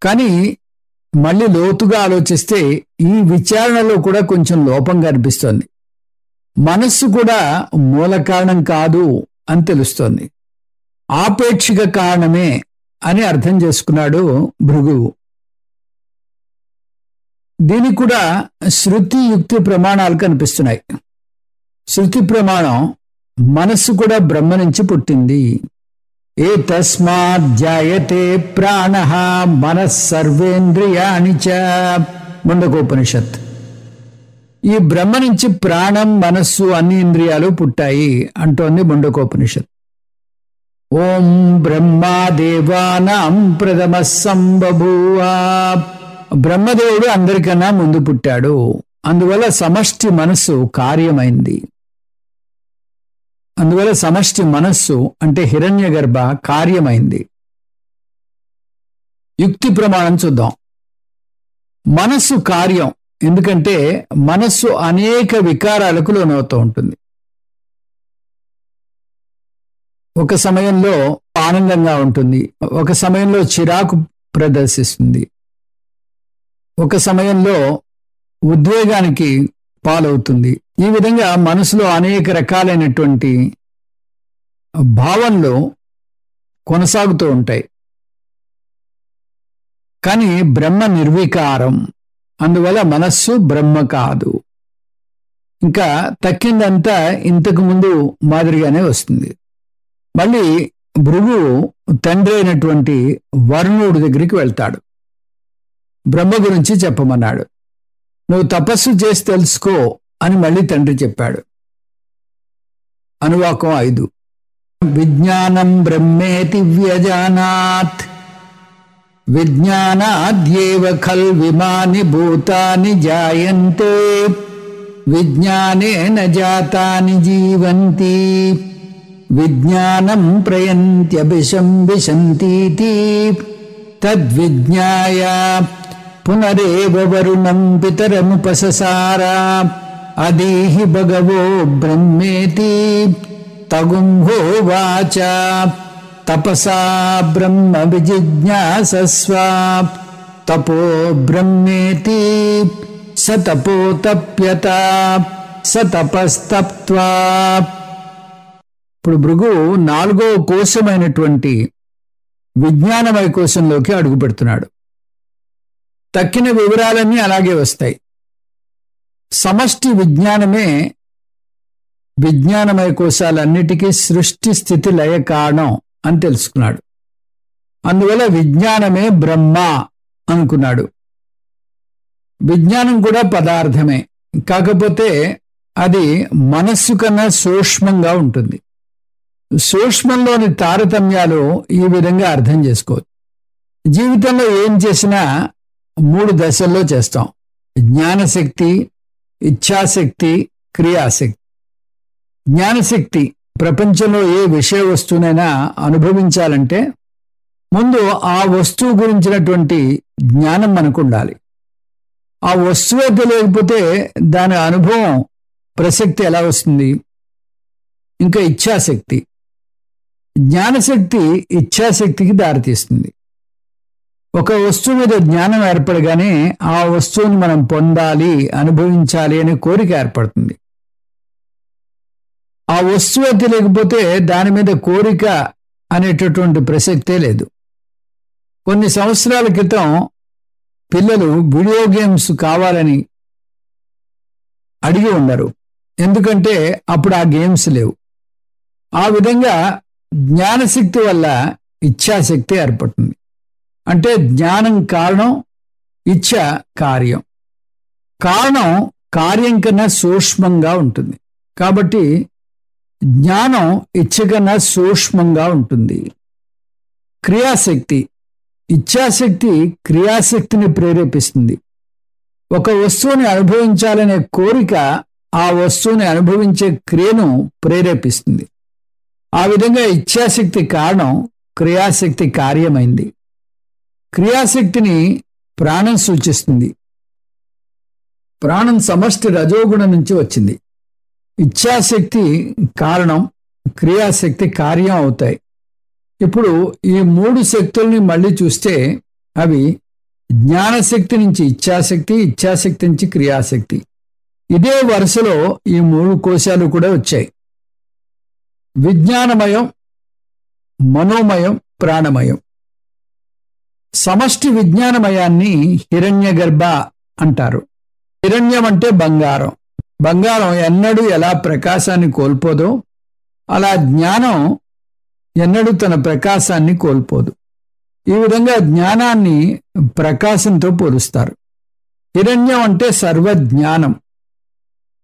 Speaker 1: కానీ మళ్ళీ లోతుగా ఆలోచిస్తే ఈ విచారణలో కూడా కొంచెం లోపం కనిపిస్తోంది. మనస్సు కూడా మూల కారణం కాదు అని తెలుస్తోంది. ఆపేక్షిక కారణమే అని అర్థం చేసుకున్నాడు భృగువు. దీనికి కూడా శృతి యుక్తి ప్రమాణాలు కనిపిస్తున్నాయి. శృతి ప్రమాణం మనస్సు కూడా బ్రహ్మ నుంచి పుట్టింది. ఏ తస్మాత్ జాయతే ప్రాణః మనః సర్వేంద్రియాణి చ ముండకోపనిషత్. ఈ బ్రహ్మ నుంచి ప్రాణం, మనస్సు, అన్ని ఇంద్రియాలు పుట్టాయి అంటోంది ముండకోపనిషత్. ఓం బ్రహ్మాదేవానాం ప్రథమ సంబభూవ. బ్రహ్మదేవుడు అందరికన్నా ముందు పుట్టాడు. అందువల్ల సమష్టి మనస్సు కార్యమైంది. అందువల్ల సమష్టి మనస్సు అంటే హిరణ్యగర్భ కార్యమైంది. యుక్తి ప్రమాణం చూద్దాం. మనస్సు కార్యం. ఎందుకంటే మనస్సు అనేక వికారాలకు లోనవుతూ ఉంటుంది. ఒక సమయంలో ఆనందంగా ఉంటుంది, ఒక సమయంలో చిరాకు ప్రదర్శిస్తుంది, ఒక సమయంలో ఉద్వేగానికి పాలవుతుంది. ఈ విధంగా మనసులో అనేక రకాలైనటువంటి భావనలు కొనసాగుతూ ఉంటాయి. కానీ బ్రహ్మ నిర్వికారం. అందువల్ల మనస్సు బ్రహ్మ కాదు. ఇంకా తక్కిందంతా ఇంతకు ముందు మాదిరిగానే వస్తుంది. మళ్ళీ భృగువు తండ్రి అయినటువంటి వరుణుడి దగ్గరికి వెళ్తాడు. బ్రహ్మ గురించి చెప్పమన్నాడు. నువ్వు తపస్సు చేసి తెలుసుకో అని మళ్ళీ తండ్రి చెప్పాడు. అనువాకం 5. విజ్ఞానం బ్రహ్మేతి వ్యజానాత్ విజ్ఞానాద్యేవ ఖల్విమాని భూతాని జాయంతే విజ్ఞానేన జాతాని జీవంతి విజ్ఞానం ప్రయంత్యభిశంభిశంతీతి తద్విజ్ఞాయ పునరేవ వరుణం పితరముపససార అదీహి భగవో బ్రహ్మేతి తగుంహోవాచ తపసా బ్రహ్మ విజిజ్ఞాసస్వ తపో బ్రహ్మేతి స తపో తప్యత స తపస్తప్త్వా. ఇప్పుడు భృగు 4వ కోశమైనటువంటి విజ్ఞానమయ కోశంలోకి అడుగు పెడుతున్నాడు. తక్కిన వివరాలన్నీ అలాగే వస్తాయి. సమష్టి విజ్ఞానమే విజ్ఞానమయ కోశాలన్నిటికీ సృష్టి స్థితి లయ కారణం అని తెలుసుకున్నాడు. అందువల్ల విజ్ఞానమే బ్రహ్మ అనుకున్నాడు. విజ్ఞానం కూడా పదార్థమే, కాకపోతే అది మనస్సు కన్నా సూక్ష్మంగా ఉంటుంది. సూక్ష్మంలోని తారతమ్యాలు ఈ విధంగా అర్థం చేసుకోవచ్చు. జీవితంలో ఏం చేసినా 3 దశల్లో చేస్తాం: జ్ఞానశక్తి, ఇచ్ఛాశక్తి, క్రియాశక్తి. జ్ఞానశక్తి ప్రపంచంలో ఏ విషయ వస్తువునైనా అనుభవించాలంటే ముందు ఆ వస్తువు గురించినటువంటి జ్ఞానం మనకు ఉండాలి. ఆ వస్తువే తెలియకపోతే దాని అనుభవం ప్రసక్తి ఎలా వస్తుంది? ఇంకా ఇచ్ఛాశక్తి. జ్ఞానశక్తి ఇచ్ఛాశక్తికి దారితీస్తుంది. ఒక వస్తువు మీద జ్ఞానం ఏర్పడగానే ఆ వస్తువుని మనం పొందాలి, అనుభవించాలి అనే కోరిక ఏర్పడుతుంది. ఆ వస్తువే తెలియకపోతే దాని మీద కోరిక అనేటటువంటి ప్రసక్తే లేదు. కొన్ని సంవత్సరాల క్రితం పిల్లలు వీడియో గేమ్స్ కావాలని అడిగి ఉండరు, ఎందుకంటే అప్పుడు ఆ గేమ్స్ లేవు. ఆ విధంగా జ్ఞానశక్తి వల్ల ఇచ్ఛాశక్తి ఏర్పడుతుంది. అంటే జ్ఞానం కారణం, ఇచ్ఛ కార్యం. కారణం కార్యం కన్నా సూక్ష్మంగా ఉంటుంది, కాబట్టి జ్ఞానం ఇచ్ఛ కన్నా సూక్ష్మంగా ఉంటుంది. క్రియాశక్తి. ఇచ్ఛాశక్తి క్రియాశక్తిని ప్రేరేపిస్తుంది. ఒక వస్తువుని అనుభవించాలనే కోరిక ఆ వస్తువుని అనుభవించే క్రియను ప్రేరేపిస్తుంది. ఆ విధంగా ఇచ్ఛాశక్తి కారణం, క్రియాశక్తి కార్యమైంది. క్రియాశక్తిని ప్రాణం సూచిస్తుంది. ప్రాణం సమష్టి రజోగుణం నుంచి వచ్చింది. ఇచ్ఛాశక్తి కారణం, క్రియాశక్తి కార్యం అవుతాయి. ఇప్పుడు ఈ 3 శక్తుల్ని మళ్ళీ చూస్తే అవి జ్ఞానశక్తి నుంచి ఇచ్ఛాశక్తి, ఇచ్ఛాశక్తి నుంచి క్రియాశక్తి. ఇదే వరుసలో ఈ 3 కోశాలు కూడా వచ్చాయి: విజ్ఞానమయం, మనోమయం, ప్రాణమయం. సమష్టి విజ్ఞానమయాన్ని హిరణ్యగర్భ అంటారు. హిరణ్యం అంటే బంగారం. బంగారం ఎన్నడూ ఎలా ప్రకాశాన్ని కోల్పోదో అలా జ్ఞానం ఎన్నడూ తన ప్రకాశాన్ని కోల్పోదు. ఈ విధంగా జ్ఞానాన్ని ప్రకాశంతో పోలుస్తారు. హిరణ్యం అంటే సర్వజ్ఞానం,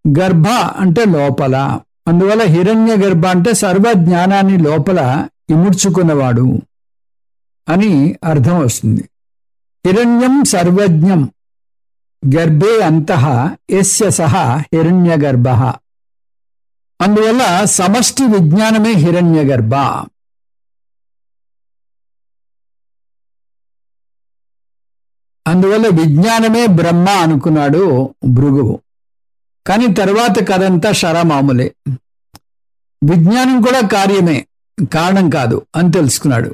Speaker 1: గర్భ అంటే లోపల. అందువల్ల హిరణ్య గర్భ అంటే సర్వజ్ఞానాన్ని లోపల ఇముడ్చుకున్నవాడు అని అర్థం వస్తుంది. హిరణ్యం సర్వజ్ఞం గర్భే అంతః యస్య సహ హిరణ్యగర్భ. అందువల్ల సమష్టి విజ్ఞానమే హిరణ్యగర్భ. అందువల్ల విజ్ఞానమే బ్రహ్మ అనుకున్నాడు భృగువు. కానీ తర్వాత కథంతా షరామామూలే. విజ్ఞానం కూడా కార్యమే, కారణం కాదు అని తెలుసుకున్నాడు.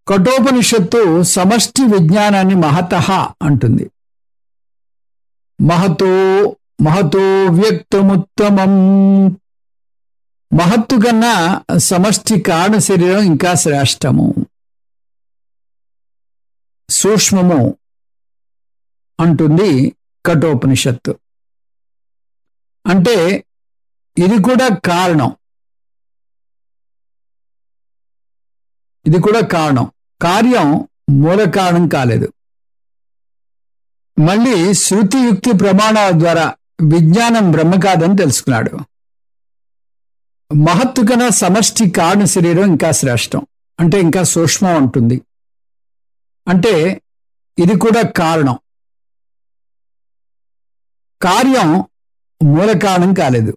Speaker 1: కఠోపనిషత్తు సమష్టి విజ్ఞానాన్ని మహతః అంటుంది. మహతో మహతో వ్యక్తముత్తమం. మహత్తు కన్నా సమష్టి కారణ శరీరం ఇంకా శ్రేష్టము, సూక్ష్మము అంటుంది కఠోపనిషత్తు. అంటే ఇది కూడా కారణం, ఇది కూడా కారణం, కార్యం మూల కారణం కాలేదు. మళ్ళీ శృతి యుక్తి ప్రమాణాల ద్వారా విజ్ఞానం బ్రహ్మ కాదని తెలుసుకున్నాడు. మహత్తు కన్నా సమష్టి కారణ శరీరం ఇంకా శ్రేష్టం, అంటే ఇంకా సూక్ష్మం ఉంటుంది. అంటే ఇది కూడా కారణం, కార్యం మూల కారణం కాలేదు.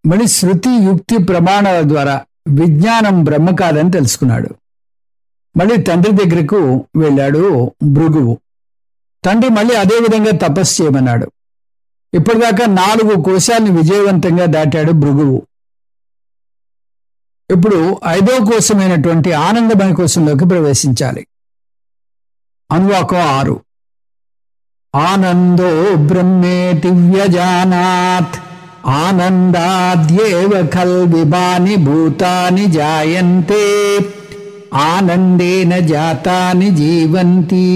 Speaker 1: మళ్ళీ శృతి యుక్తి ప్రమాణాల ద్వారా విజ్ఞానం బ్రహ్మ కాదని తెలుసుకున్నాడు. మళ్ళీ తండ్రి దగ్గరకు వెళ్ళాడు భృగువు. తండ్రి మళ్ళీ అదే విధంగా తపస్సు చేయమన్నాడు. ఇప్పటిదాకా 4 కోశాలని విజయవంతంగా దాటాడు భృగువు. ఇప్పుడు 5వ కోశమైనటువంటి ఆనందమయ కోశంలోకి ప్రవేశించాలి. అనువాకం 6. ఆనందో బ్రహ్మేతి వ్యజానాత్ ఆనందాద్యేవ ఖల్విమాని భూతాని జాయంతే ఆనందేన జాతాని జీవంతి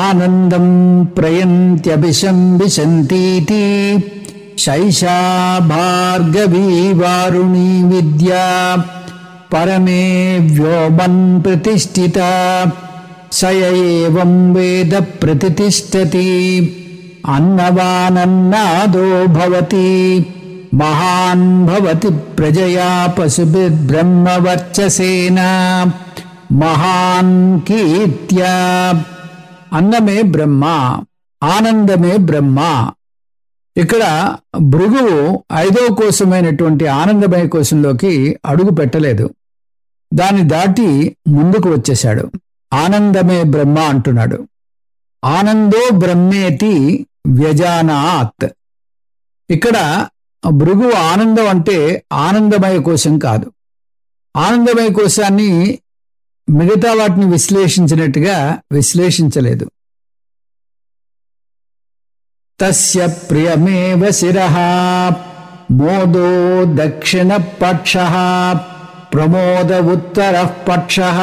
Speaker 1: ఆనందం ప్రయంత్యభిశంభిశంతీతి శైషా భార్గవీ వారుణీ విద్యా పరమే వ్యోమన్ ప్రతిష్ఠిత స ఏవం వేద ప్రతిష్టతి అన్నవానన్నాదో భవతి మహాన్ భవతి ప్రజయా పశుభిర్బ్రహ్మవర్చసేన మహాన్ కీర్త్యా. అన్నమే బ్రహ్మ, ఆనందమే బ్రహ్మ. ఇక్కడ భృగువు 5వ కోశమైనటువంటి ఆనందమయ కోశంలోకి అడుగు పెట్టలేదు, దాన్ని దాటి ముందుకు వచ్చేశాడు. ఆనందమే బ్రహ్మ అంటున్నాడు. ఆనందో బ్రహ్మేతి వ్యజానాత్. ఇక్కడ భృగువు ఆనందం అంటే ఆనందమయ కోశం కాదు. ఆనందమయ కోశాన్ని మిగతా వాటిని విశ్లేషించినట్టుగా విశ్లేషించలేదు. తస్య ప్రియమేవ శిరః మోదో దక్షిణ పక్షః ప్రమోద ఉత్తరః పక్షః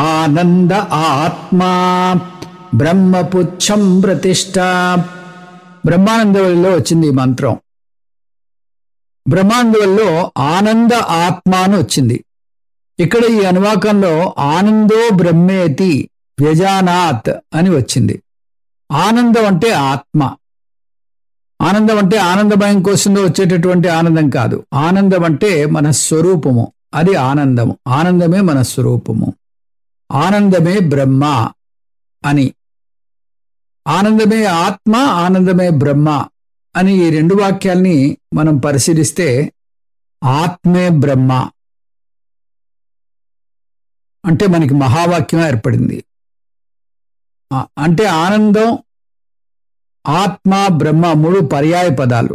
Speaker 1: ఆనంద ఆత్మా బ్రహ్మపుచ్చం ప్రతిష్ఠ. బ్రహ్మానందవల్లిలో వచ్చింది ఈ మంత్రం. బ్రహ్మానందవల్లిలో ఆనంద ఆత్మ అని వచ్చింది. ఇక్కడ ఈ అనువాకంలో ఆనందో బ్రహ్మేతి వ్యజానాత్ అని వచ్చింది. ఆనందం అంటే ఆత్మ. ఆనందం అంటే ఆనందమయం కోసంలో వచ్చేటటువంటి ఆనందం కాదు. ఆనందం అంటే మన స్వరూపము, అది ఆనందము. ఆనందమే మన స్వరూపము. ఆనందమే బ్రహ్మ అని, ఆనందమే ఆత్మ, ఆనందమే బ్రహ్మ అని ఈ 2 వాక్యాల్ని మనం పరిశీలిస్తే ఆత్మే బ్రహ్మ అంటే మనకి మహావాక్యం ఏర్పడింది. అంటే ఆనందం, ఆత్మ, బ్రహ్మ 3 పర్యాయ పదాలు.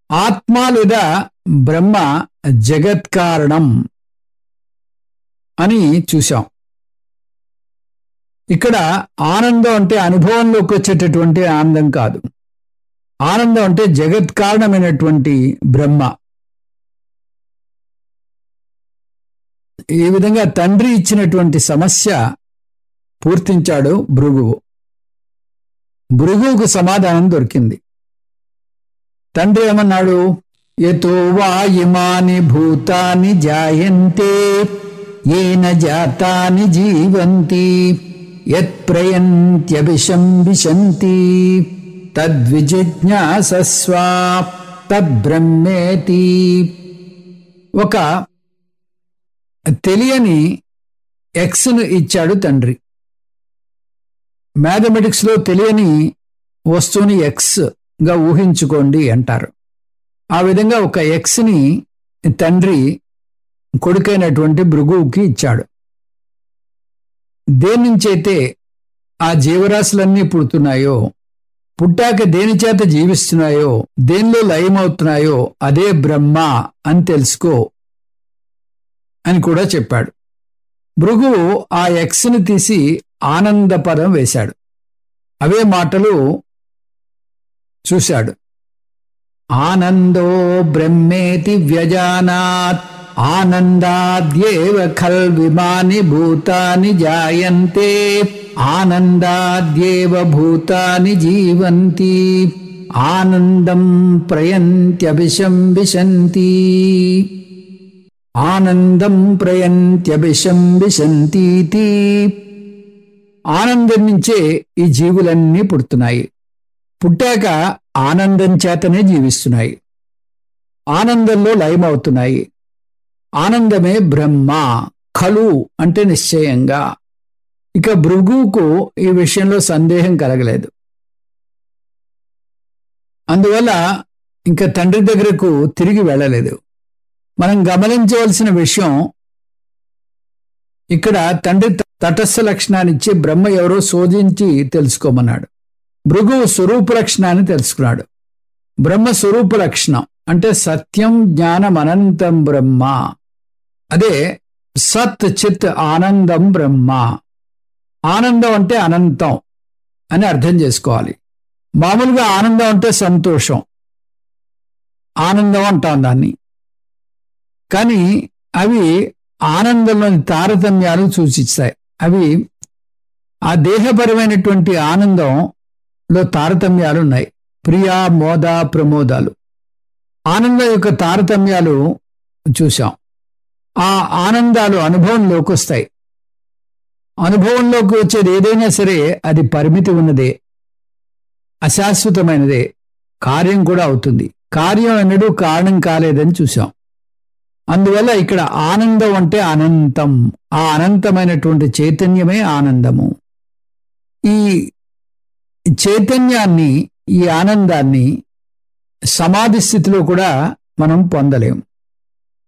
Speaker 1: ఆత్మ లేదా బ్రహ్మ జగత్కారణం అని చూశాం. ఇక్కడ ఆనందం అంటే అనుభవంలోకి వచ్చేటటువంటి ఆనందం కాదు. ఆనందం అంటే జగత్కారణమైనటువంటి బ్రహ్మ. ఈ విధంగా తండ్రి ఇచ్చినటువంటి సమస్య పూర్తించాడు భృగువు. భృగువుకు సమాధానం దొరికింది. తండ్రి ఏమన్నాడు? యతో వా ఇమాని భూతాని జాయంతే ఏన జాతాని జీవంతి యత్ప్రయంత్యభిశంభిశంతి తద్విజిజ్ఞాసస్వ తద్బ్రహ్మేతి. ఒక తెలియని ఎక్స్ను ఇచ్చాడు తండ్రి. మ్యాథమెటిక్స్లో తెలియని వస్తువుని ఎక్స్గా ఊహించుకోండి అంటారు. ఆ విధంగా ఒక ఎక్స్ని తండ్రి కొడుకైనటువంటి భృగువుకి ఇచ్చాడు. దేని నుంచైతే ఆ జీవరాశులన్నీ పుడుతున్నాయో, పుట్టాక దేని చేత జీవిస్తున్నాయో, దేనిలో లయమవుతున్నాయో అదే బ్రహ్మ అని తెలుసుకో అని కూడా చెప్పాడు. భృగువు ఆ ఎక్స్ని తీసి ఆనంద పదం వేశాడు. అవే మాటలు చూశాడు. ఆనందో బ్రహ్మేతి వ్యజానాత్ ఆనందాద్యేవ ఖల్విమాని భూతాని జాయంతే ఆనందాద్యేవ భూతాని జీవంతి ఆనందం ప్రయంత్యభిశంభిశంతి. ఆనందం ప్రయంత్యభిశంభిశంతీతి. ఆనందం నుంచే ఈ జీవులన్నీ పుడుతున్నాయి. పుట్టాక ఆనందం చేతనే జీవిస్తున్నాయి. ఆనందంలో లయమవుతున్నాయి. ఆనందమే బ్రహ్మ. ఖలు అంటే నిశ్చయంగా. ఇక భృగువుకు ఈ విషయంలో సందేహం కలగలేదు. అందువల్ల ఇంకా తండ్రి దగ్గరకు తిరిగి వెళ్ళలేదు. మనం గమనించవలసిన విషయం, ఇక్కడ తండ్రి తటస్థ లక్షణాన్నిచ్చి బ్రహ్మ ఎవరో శోధించి తెలుసుకోమన్నాడు. భృగువు స్వరూప లక్షణాన్ని తెలుసుకున్నాడు. బ్రహ్మ స్వరూప లక్షణం అంటే సత్యం జ్ఞానం అనంతం బ్రహ్మ. అదే సత్ చిత్ ఆనందం బ్రహ్మ. ఆనందం అంటే అనంతం అని అర్థం చేసుకోవాలి. మామూలుగా ఆనందం అంటే సంతోషం, ఆనందం అంటాం దాన్ని. కానీ అవి ఆనందంలోని తారతమ్యాలు సూచిస్తాయి. అవి ఆ దేహపరమైనటువంటి ఆనందంలో తారతమ్యాలు ఉన్నాయి. ప్రియ, మోద, ప్రమోదాలు. ఆనందం యొక్క తారతమ్యాలు చూశాం. ఆ ఆనందాలు అనుభవంలోకి వస్తాయి. అనుభవంలోకి వచ్చేది ఏదైనా సరే అది పరిమితి ఉన్నదే, అశాశ్వతమైనదే, కార్యం కూడా అవుతుంది. కార్యం ఎన్నడూ కారణం కాలేదని చూసాం. అందువల్ల ఇక్కడ ఆనందం అంటే అనంతం. ఆ అనంతమైనటువంటి చైతన్యమే ఆనందము. ఈ చైతన్యాన్ని, ఈ ఆనందాన్ని సమాధి స్థితిలో కూడా మనం పొందలేం.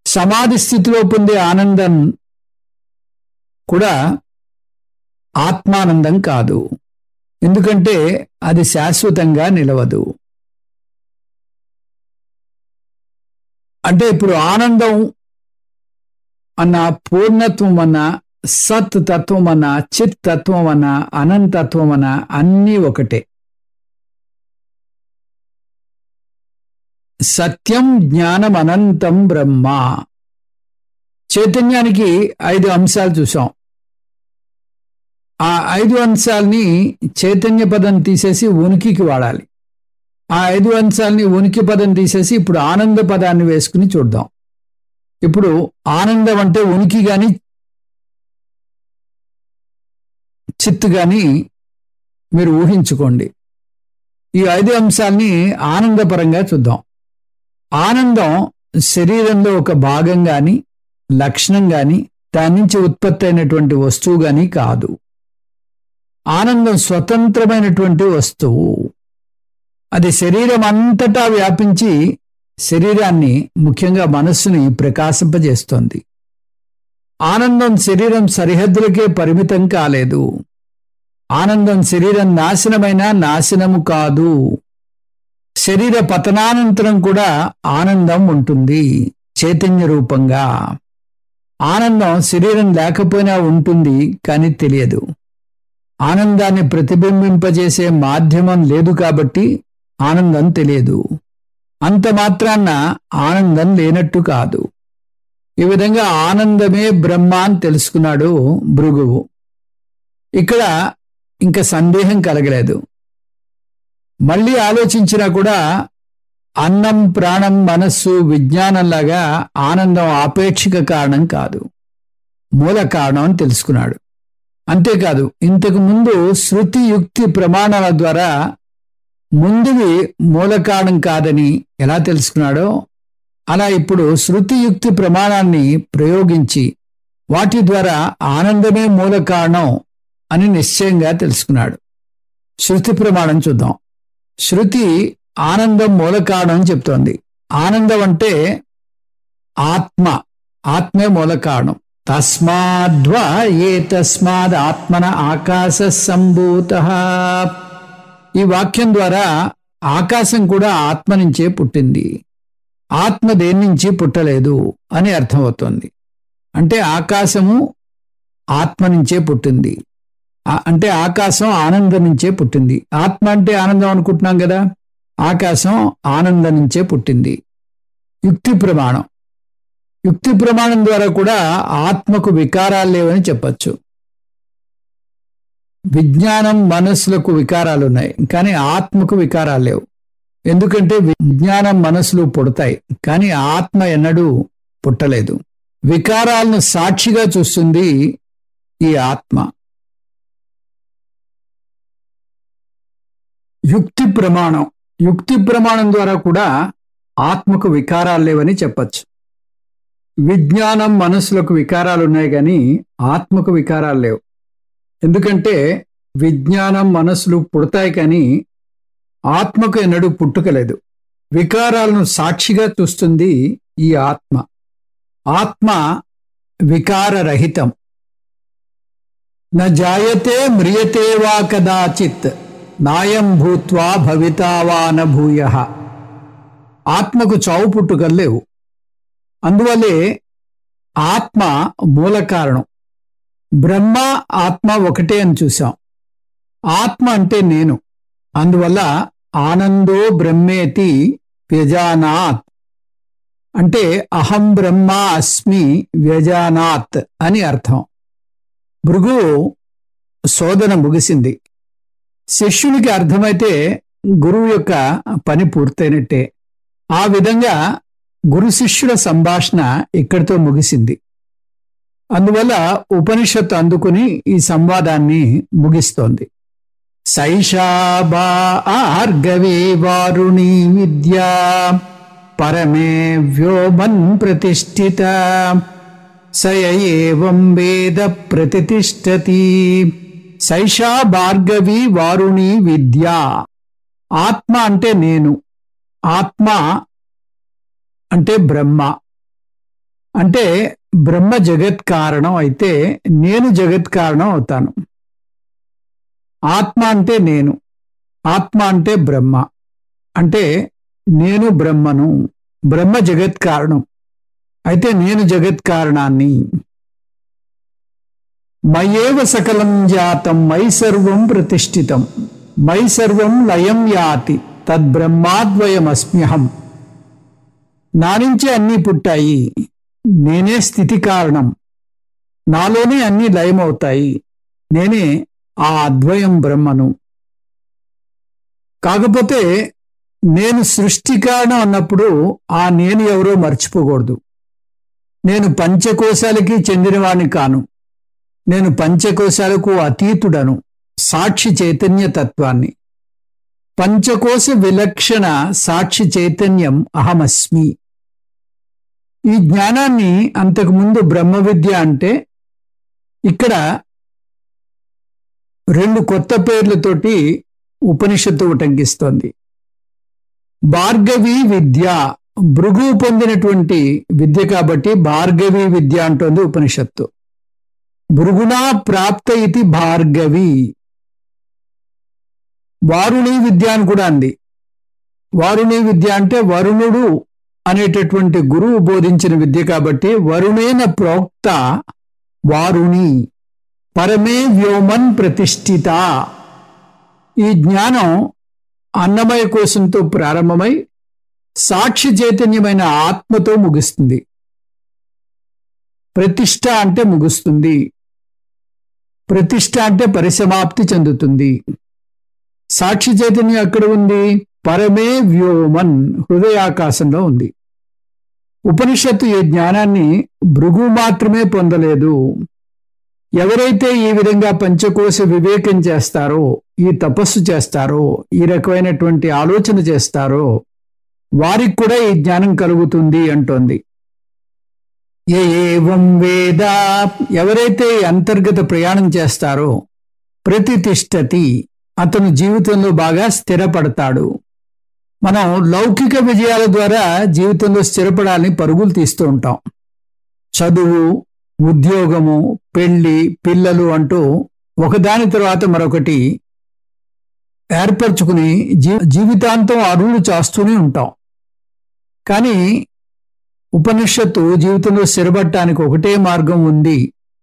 Speaker 1: సమాధి స్థితిలో పొందే ఆనందం కూడా ఆత్మానందం కాదు. ఎందుకంటే అది శాశ్వతంగా నిలవదు. అంటే ఇప్పుడు ఆనందం అన్న, పూర్ణత్వం అన్న, సత్ తత్వం అన్న, చిత్ తత్వం అన్న, అనంతత్వం అన్న అన్నీ ఒకటే. సత్యం జ్ఞానం అనంతం బ్రహ్మ. చైతన్యానికి 5 అంశాలు చూసాం. ఆ 5 అంశాలని చైతన్య పదం తీసేసి ఉనికికి వాడాలి. ఆ 5 అంశాలని ఉనికి పదం తీసేసి ఇప్పుడు ఆనంద పదాన్ని వేసుకుని చూద్దాం. ఇప్పుడు ఆనందం అంటే ఉనికి గాని చిత్తు గాని మీరు ఊహించుకోండి. ఈ 5 అంశాలని ఆనందపరంగా చూద్దాం. ఆనందం శరీరంలో ఒక భాగం గాని, లక్షణం గాని, దాని నుంచి ఉత్పత్తి అయినటువంటి వస్తువు గాని కాదు. ఆనందం స్వతంత్రమైనటువంటి వస్తువు. అది శరీరం అంతటా వ్యాపించి శరీరాన్ని, ముఖ్యంగా మనస్సుని ప్రకాశింపజేస్తోంది. ఆనందం శరీరం సరిహద్దులకే పరిమితం కాలేదు. ఆనందం శరీరం నాశనమైనా నాశనము కాదు. శరీర పతనానంతరం కూడా ఆనందం ఉంటుంది చైతన్య రూపంగా. ఆనందం శరీరం లేకపోయినా ఉంటుంది, కానీ తెలియదు. ఆనందాన్ని ప్రతిబింబింపజేసే మాధ్యమం లేదు కాబట్టి ఆనందం తెలియదు. అంత మాత్రాన్న ఆనందం లేనట్టు కాదు. ఈ విధంగా ఆనందమే బ్రహ్మ అని తెలుసుకున్నాడు భృగువు. ఇక్కడ ఇంకా సందేహం కలగలేదు. మళ్ళీ ఆలోచించినా కూడా అన్నం, ప్రాణం, మనస్సు, విజ్ఞానంలాగా ఆనందం ఆపేక్షిక కారణం కాదు, మూల కారణం అని తెలుసుకున్నాడు. అంతేకాదు, ఇంతకు ముందు శృతి, యుక్తి, ప్రమాణాల ద్వారా ముందువి మూల కారణం కాదని ఎలా తెలుసుకున్నాడో, అలా ఇప్పుడు శృతి, యుక్తి, ప్రమాణాన్ని ప్రయోగించి వాటి ద్వారా ఆనందమే మూల కారణం అని నిశ్చయంగా తెలుసుకున్నాడు. శృతి ప్రమాణం చూద్దాం. శృతి ఆనందం మూల కారణం చెప్తోంది. ఆనందం అంటే ఆత్మ, ఆత్మే మూల కారణం. తస్మాద్వా ఏ తస్మాద్ ఆత్మన ఆకాశ సంభూతః. ఈ వాక్యం ద్వారా ఆకాశం కూడా ఆత్మ నుంచే పుట్టింది, ఆత్మ దేని నుంచి పుట్టలేదు అని అర్థమవుతోంది. అంటే ఆకాశము ఆత్మ నుంచే పుట్టింది, అంటే ఆకాశం ఆనందం నుంచే పుట్టింది. ఆత్మ అంటే ఆనందం అనుకుంటున్నాం కదా, ఆకాశం ఆనందం నుంచే పుట్టింది. యుక్తి ప్రమాణం, యుక్తి ప్రమాణం ద్వారా కూడా ఆత్మకు వికారాలు లేవని చెప్పచ్చు. విజ్ఞానం, మనస్సులకు వికారాలు ఉన్నాయి, కానీ ఆత్మకు వికారాలు లేవు. ఎందుకంటే విజ్ఞానం, మనస్సులు పుడతాయి, కానీ ఆత్మ ఎన్నడూ పుట్టలేదు. వికారాలను సాక్షిగా చూస్తుంది ఈ ఆత్మ. యుక్తి ప్రమాణం, యుక్తి ప్రమాణం ద్వారా కూడా ఆత్మకు వికారాలు లేవని చెప్పచ్చు. విజ్ఞానం, మనస్సులకు వికారాలు ఉన్నాయి, కానీ ఆత్మకు వికారాలు లేవు. ఎందుకంటే విజ్ఞానం, మనస్సులు పుడతాయి, కానీ ఆత్మకు ఎన్నడూ పుట్టుకలేదు. వికారాలను సాక్షిగా చూస్తుంది ఈ ఆత్మ. ఆత్మ వికారరహితం. న జాయతే మ్రియతే వా కదాచిత్ నాయం భూత్వా భవితావా న భూయః. ఆత్మకు చావు పుట్టుకలు లేవు. అందువల్లే ఆత్మ మూల కారణం. బ్రహ్మ, ఆత్మ ఒకటే అని చూశాం. ఆత్మ అంటే నేను. అందువల్ల ఆనందో బ్రహ్మేతి వ్యజానాత్ అంటే అహం బ్రహ్మ అస్మి వ్యజానాత్ అని అర్థం. భృగు శోధన ముగిసింది. శిష్యునికి అర్థమైతే గురువు యొక్క పని పూర్తయినట్టే. ఆ విధంగా గురు శిష్యుల సంభాషణ ఇక్కడితో ముగిసింది. అందువల్ల ఉపనిషత్తు అందుకుని ఈ సంవాదాన్ని ముగిస్తోంది. సైషా భార్గవీ వారుణీ విద్యా పరమే వ్యోమన్ ప్రతిష్ఠిత సయ ఏవం వేద ప్రతిష్ఠతి. సైషా భార్గవీ వారుణీ విద్యా. ఆత్మ అంటే నేను, ఆత్మ అంటే బ్రహ్మ, అంటే బ్రహ్మ జగత్ కారణం అయితే నేను జగత్ కారణం అవుతాను. ఆత్మ అంటే నేను, ఆత్మ అంటే బ్రహ్మ, అంటే నేను బ్రహ్మను, బ్రహ్మ జగత్ కారణం అయితే నేను జగత్ కారణాన్ని. మయేవ సకలం జాతం మయి సర్వం ప్రతిష్ఠితం మయి సర్వం లయం యాతి తద్బ్రహ్మాద్వయమస్మ్యహం. నా నుంచే అన్నీ పుట్టాయి, నేనే స్థితి కారణం, నాలోనే అన్నీ లయమవుతాయి, నేనే ఆ అద్వయం బ్రహ్మను. కాకపోతే నేను సృష్టి కారణం అన్నప్పుడు ఆ నేను ఎవరో మర్చిపోకూడదు. నేను పంచకోశాలకి చెందినవాణ్ణి కాను, నేను పంచకోశాలకు అతీతుడను, సాక్షి చైతన్య తత్వాన్ని. పంచకోశ విలక్షణ సాక్షి చైతన్యం అహమస్మి. ఈ జ్ఞానాన్ని అంతకుముందు బ్రహ్మ విద్య అంటే ఇక్కడ 2 కొత్త పేర్లతోటి ఉపనిషత్తు ఉటంకిస్తోంది. భార్గవీ విద్య, భృగు పొందినటువంటి విద్య కాబట్టి భార్గవీ విద్య అంటోంది ఉపనిషత్తు. భృగుణా ప్రాప్త ఇది భార్గవి. వారుణీ విద్య అని కూడా అంది. వారుణీ విద్య అంటే వరుణుడు అనేటటువంటి గురువు బోధించిన విద్య కాబట్టి వరుణేన ప్రోక్త వారుణి పరమే వ్యోమన్ ప్రతిష్ఠిత. ఈ జ్ఞానం అన్నమయ కోశంతో ప్రారంభమై సాక్షి చైతన్యమైన ఆత్మతో ముగుస్తుంది. ప్రతిష్ఠ అంటే ముగుస్తుంది, ప్రతిష్ఠ అంటే పరిసమాప్తి చెందుతుంది. సాక్షి చైతన్యం ఎక్కడ ఉంది? పరమే వ్యోమన్, హృదయాకాశంలో ఉంది. ఉపనిషత్తు ఈ జ్ఞానాన్ని భృగు మాత్రమే పొందలేదు. ఎవరైతే ఈ విధంగా పంచకోశ వివేకం చేస్తారో, ఈ తపస్సు చేస్తారో, ఈ రకమైనటువంటి ఆలోచన చేస్తారో వారికి కూడా ఈ జ్ఞానం కలుగుతుంది అంటోంది. ఏవం వేద, ఎవరైతే అంతర్గత ప్రయాణం చేస్తారో ప్రతిష్ఠతి, అతను జీవితంలో బాగా స్థిరపడతాడు. మనం లౌకిక విజయాల ద్వారా జీవితంలో స్థిరపడాలని పరుగులు తీస్తూ ఉంటాం. చదువు, ఉద్యోగము, పెళ్లి, పిల్లలు అంటూ ఒకదాని తర్వాత మరొకటి ఏర్పరచుకుని జీవితాంతం అరువులు చాస్తూనే ఉంటాం. కానీ ఉపనిషత్తు జీవితంలో స్థిరపడటానికి ఒకటే మార్గం ఉంది,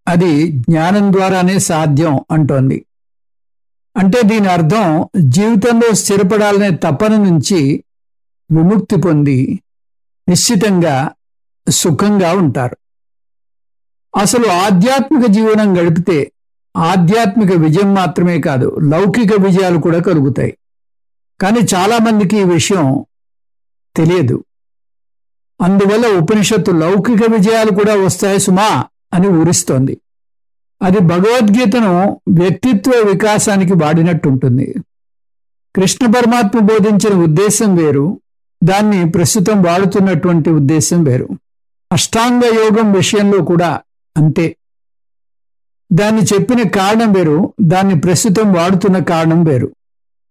Speaker 1: అది జ్ఞానం ద్వారానే సాధ్యం అంటోంది. అంటే దీని అర్థం జీవితంలో స్థిరపడాలనే తపన నుంచి విముక్తి పొంది నిశ్చితంగా సుఖంగా ఉంటారు. అసలు ఆధ్యాత్మిక జీవనం గడిపితే ఆధ్యాత్మిక విజయం మాత్రమే కాదు, లౌకిక విజయాలు కూడా కలుగుతాయి. కానీ చాలామందికి ఈ విషయం తెలియదు. అందువల్ల ఉపనిషత్తు లౌకిక విజయాలు కూడా వస్తాయి సుమా అని ఊరిస్తోంది. అది భగవద్గీతను వ్యక్తిత్వ వికాసానికి వాడినట్టుంటుంది. కృష్ణ పరమాత్మ బోధించిన ఉద్దేశం వేరు, దాన్ని ప్రస్తుతం వాడుతున్నటువంటి ఉద్దేశం వేరు. అష్టాంగ యోగం విషయంలో కూడా అంతే. దాన్ని చెప్పిన కారణం వేరు, దాన్ని ప్రస్తుతం వాడుతున్న కారణం వేరు.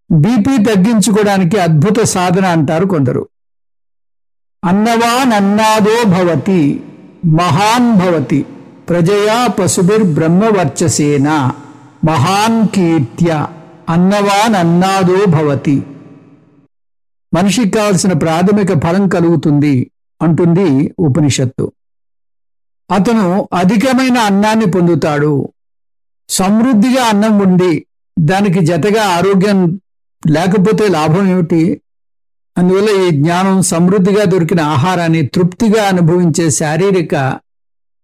Speaker 1: బీపీ తగ్గించుకోవడానికి అద్భుత సాధన అంటారు కొందరు. అన్నవాన్ అన్నాదో భవతి మహాన్ భవతి ప్రజయా పశుభిర్బ్రహ్మవర్చసేన మహాన్ కీర్త్య అన్నవాన్ అన్నాదో భవతి. మనిషికి కావలసిన ప్రాథమిక ఫలం కలుగుతుంది అంటుంది ఉపనిషత్తు. అతను అధికమైన అన్నాన్ని పొందుతాడు. సమృద్ధిగా అన్నం ఉండి దానికి జతగా ఆరోగ్యం లేకపోతే లాభం ఏమిటి? అందువల్ల ఈ జ్ఞానం సమృద్ధిగా దొరికిన ఆహారాన్ని తృప్తిగా అనుభవించే శారీరక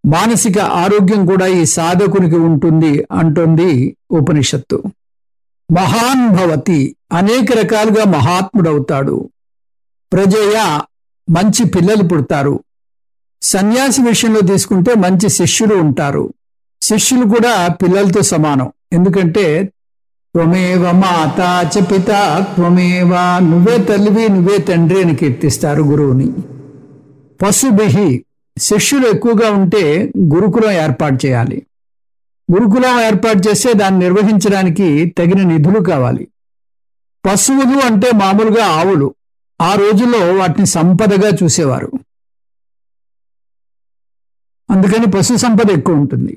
Speaker 1: మానసిక ఆరోగ్యం కూడా ఈ సాధకునికి ఉంటుంది అంటోంది ఉపనిషత్తు. మహాన్ భవతి, అనేక రకాలుగా మహాత్ముడవుతాడు. ప్రజయ, మంచి పిల్లలు పుడతారు. సన్యాసి విషయంలో తీసుకుంటే మంచి శిష్యులు ఉంటారు. శిష్యులు కూడా పిల్లలతో సమానం. ఎందుకంటే త్వమేవ మాతా చ పితా త్వమేవ, నువ్వే తల్లివి నువ్వే తండ్రి అని కీర్తిస్తారు గురువుని. పశుభిహి, శిష్యులు ఎక్కువగా ఉంటే గురుకులం ఏర్పాటు చేయాలి. గురుకులం ఏర్పాటు చేస్తే దాన్ని నిర్వహించడానికి తగిన నిధులు కావాలి. పశువులు అంటే మామూలుగా ఆవులు. ఆ రోజుల్లో వాటిని సంపదగా చూసేవారు. అందుకని పశు సంపద ఎక్కువ ఉంటుంది.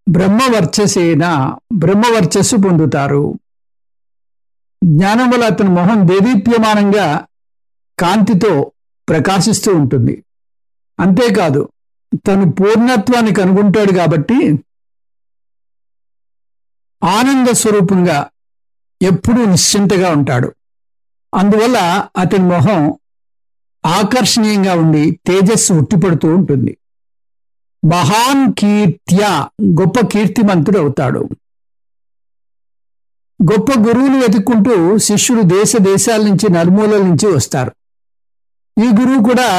Speaker 1: బ్రహ్మవర్చసేన, బ్రహ్మవర్చస్సు పొందుతారు. జ్ఞానం వల్ల అతని మొహం దేదీప్యమానంగా కాంతితో ప్రకాశిస్తూ ఉంటుంది. అంతేకాదు తను పూర్ణత్వాన్ని కనుగొంటాడు కాబట్టి ఆనంద స్వరూపంగా ఎప్పుడూ నిశ్చింతగా ఉంటాడు. అందువల్ల అతని మొహం ఆకర్షణీయంగా ఉండి తేజస్సు ఉట్టిపడుతూ ఉంటుంది. మహాన్ కీర్త్య, గొప్ప కీర్తిమంతుడు అవుతాడు. గొప్ప గురువులు వెతుక్కుంటూ శిష్యులు దేశ దేశాల నుంచి నలుమూలల నుంచి వస్తారు. ఈ గురువు కూడా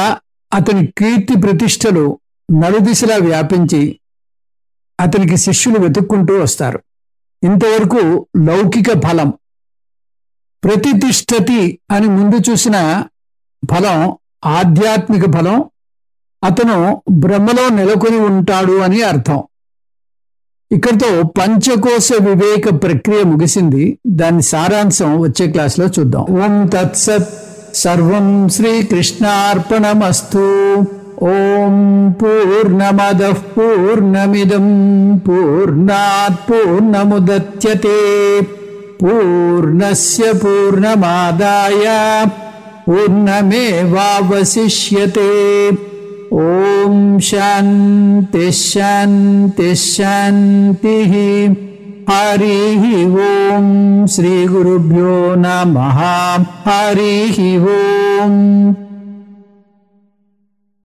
Speaker 1: అతని కీర్తి ప్రతిష్టలు నలుదిశలా వ్యాపించి అతనికి శిష్యులు వెతుక్కుంటూ వస్తారు. ఇంతవరకు లౌకిక ఫలం, ప్రతితిష్టతి అని ముందు చూసిన ఫలం ఆధ్యాత్మిక ఫలం. అతను బ్రహ్మలో నెలకొని ఉంటాడు అని అర్థం. ఇక్కడితో పంచకోశ వివేక ప్రక్రియ ముగిసింది. దాని సారాంశం వచ్చే క్లాసులో చూద్దాం. ఓం తత్సత్. సర్వం శ్రీకృష్ణార్పణమస్తు. ఓం పూర్ణమదః పూర్ణమిదం పూర్ణాత్ పూర్ణముదచ్యతే పూర్ణస్య పూర్ణమాదాయ పూర్ణమేవావశిష్యతే. ఓం శాంతి శాంతి శాంతి. హరి ఓం. శ్రీ గురుభ్యో నమః. హరి ఓం.